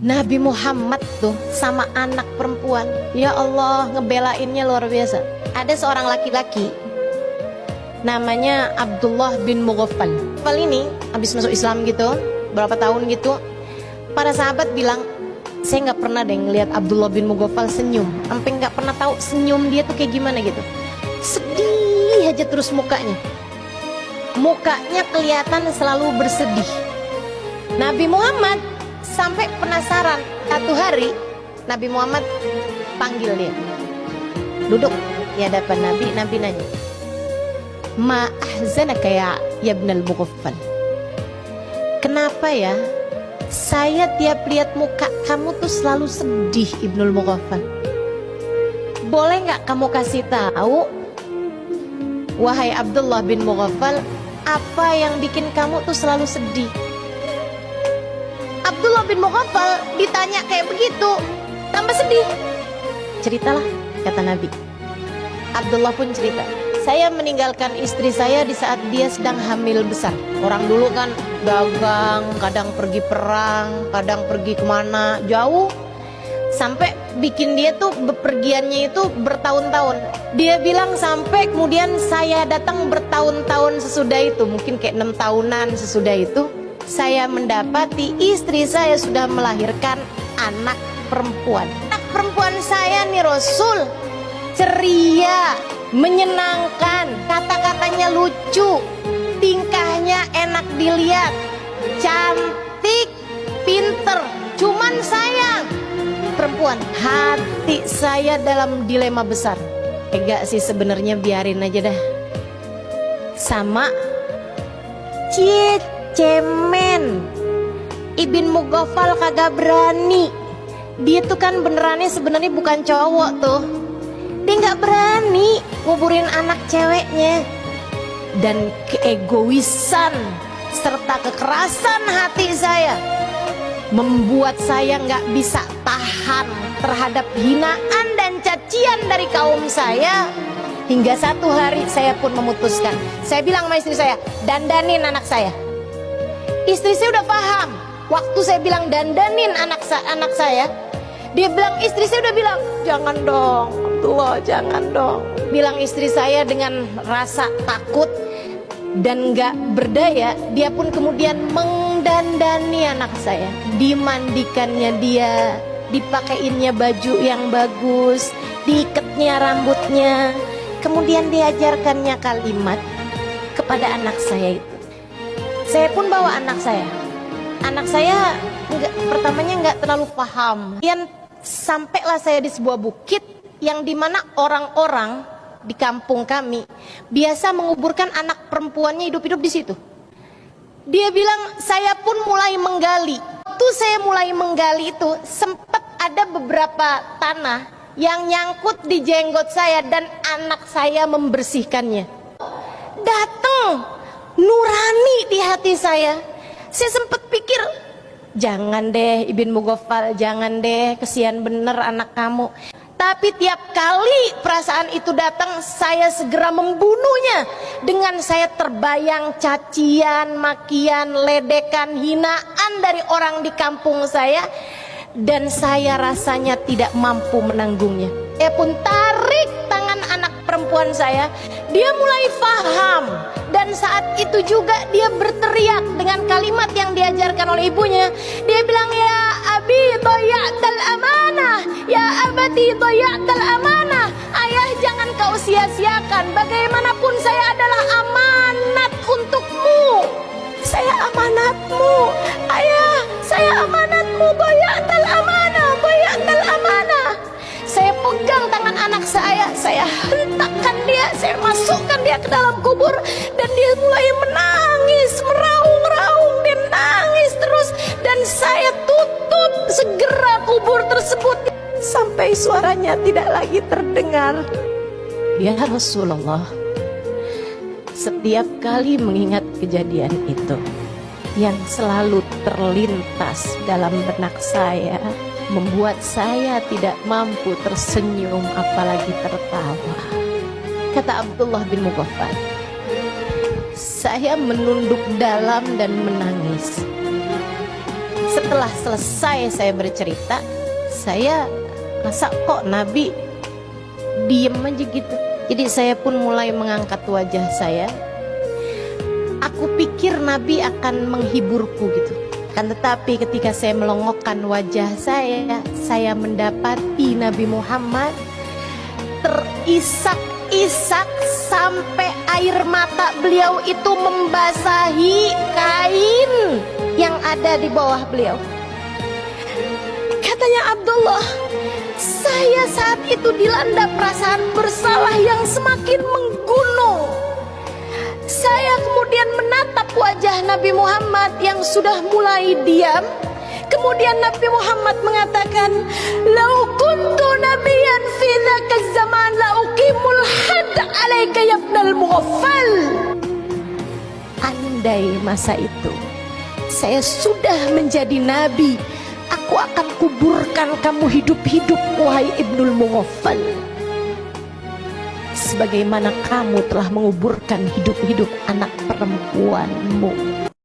Nabi Muhammad tuh sama anak perempuan, ya Allah, ngebelainnya luar biasa. Ada seorang laki-laki namanya Abdullah bin Mughaffal. Abdullah ini habis masuk Islam gitu, berapa tahun gitu. Para sahabat bilang, saya nggak pernah deh ngelihat Abdullah bin Mughaffal senyum, sampai nggak pernah tahu senyum dia tuh kayak gimana gitu. Sedih aja terus mukanya. Mukanya kelihatan selalu bersedih. Nabi Muhammad sampai penasaran. Satu hari Nabi Muhammad panggil dia, duduk di hadapan Nabi. Nabi nanya, ma ahzanaka ya ibnal Mughaffal, kenapa ya saya tiap lihat muka kamu tuh selalu sedih Ibnul Mughaffal? Boleh nggak kamu kasih tahu, wahai Abdullah bin Mughaffal, apa yang bikin kamu tuh selalu sedih? Abdullah bin Mughaffal ditanya kayak begitu, tambah sedih. Ceritalah, kata Nabi. Abdullah pun cerita, saya meninggalkan istri saya di saat dia sedang hamil besar. Orang dulu kan dagang, kadang pergi perang, kadang pergi kemana jauh, sampai bikin dia tuh bepergiannya itu bertahun-tahun. Dia bilang sampai kemudian saya datang bertahun-tahun sesudah itu, mungkin kayak 6 tahunan sesudah itu, saya mendapati istri saya sudah melahirkan anak perempuan. Anak perempuan saya nih Rasul, ceria, menyenangkan, kata-katanya lucu, tingkahnya enak dilihat, cantik, pinter. Cuman sayang, perempuan. Hati saya dalam dilema besar. Enggak sih sebenarnya, biarin aja dah. Sama cemen Ibn Mughaffal kagak berani. Dia tuh kan benerannya sebenarnya bukan cowok tuh. Dia nggak berani nguburin anak ceweknya. Dan keegoisan serta kekerasan hati saya membuat saya nggak bisa tahan terhadap hinaan dan cacian dari kaum saya. Hingga satu hari saya pun memutuskan, saya bilang sama istri saya, dandanin anak saya. Istri saya udah paham. Waktu saya bilang dandanin anak saya, dia bilang, istri saya udah bilang, jangan dong Abdullah, jangan dong. Bilang istri saya dengan rasa takut dan gak berdaya, dia pun kemudian mendandani anak saya. Dimandikannya dia, dipakaiinnya baju yang bagus, diikatnya rambutnya, kemudian diajarkannya kalimat kepada anak saya itu. Saya pun bawa anak saya. Anak saya pertamanya nggak terlalu paham. Kemudian sampailah saya di sebuah bukit yang dimana orang-orang di kampung kami biasa menguburkan anak perempuannya hidup-hidup di situ. Dia bilang, saya pun mulai menggali. Waktu saya mulai menggali itu sempat ada beberapa tanah yang nyangkut di jenggot saya dan anak saya membersihkannya. Datang nurani di hati saya. Saya sempat pikir, jangan deh Ibn Mughaffal, jangan deh, kesian bener anak kamu. Tapi tiap kali perasaan itu datang, saya segera membunuhnya. Dengan saya terbayang cacian, makian, ledekan, hinaan dari orang di kampung saya. Dan saya rasanya tidak mampu menanggungnya. Saya pun tarik tangan anak perempuan saya. Dia mulai faham. Dan saat itu juga dia berteriak dengan kalimat yang diajarkan oleh ibunya. Dia bilang, ya abi dhayya'tal amanah, ya abati dhayya'tal amanah. Ayah, jangan kau sia-siakan. Bagaimanapun saya adalah amanat untukmu. Saya amanatmu. Ayah, saya amanatmu. Dhayya'tal amanah, dhayya'tal amanah. Saya pegang tangan anak saya hentakkan dia, saya masukkan dia ke dalam kubur. Dan dia mulai menangis, meraung-raung, dia nangis terus. Dan saya tutup segera kubur tersebut sampai suaranya tidak lagi terdengar. Ya Rasulullah, setiap kali mengingat kejadian itu, yang selalu terlintas dalam benak saya membuat saya tidak mampu tersenyum apalagi tertawa. Kata Abdullah bin Mughaffal, saya menunduk dalam dan menangis. setelah selesai saya bercerita, saya rasa kok Nabi diem aja gitu. Jadi saya pun mulai mengangkat wajah saya. Aku pikir Nabi akan menghiburku gitu. Kan tetapi ketika saya melongokkan wajah saya mendapati Nabi Muhammad terisak-isak sampai air mata beliau itu membasahi kain yang ada di bawah beliau. Katanya Abdullah, saya saat itu dilanda perasaan bersalah yang semakin menggunung. Saya kemudian menatap wajah Nabi Muhammad yang sudah mulai diam. Kemudian Nabi Muhammad mengatakan, "Lau kuntu nabiyan fi dzaka zaman la uqimul hadd 'alaika ya ibnal mughaffal." Andai masa itu saya sudah menjadi nabi, aku akan kuburkan kamu hidup-hidup, wahai Ibnul Mughaffal, sebagaimana kamu telah menguburkan hidup-hidup anak perempuanmu.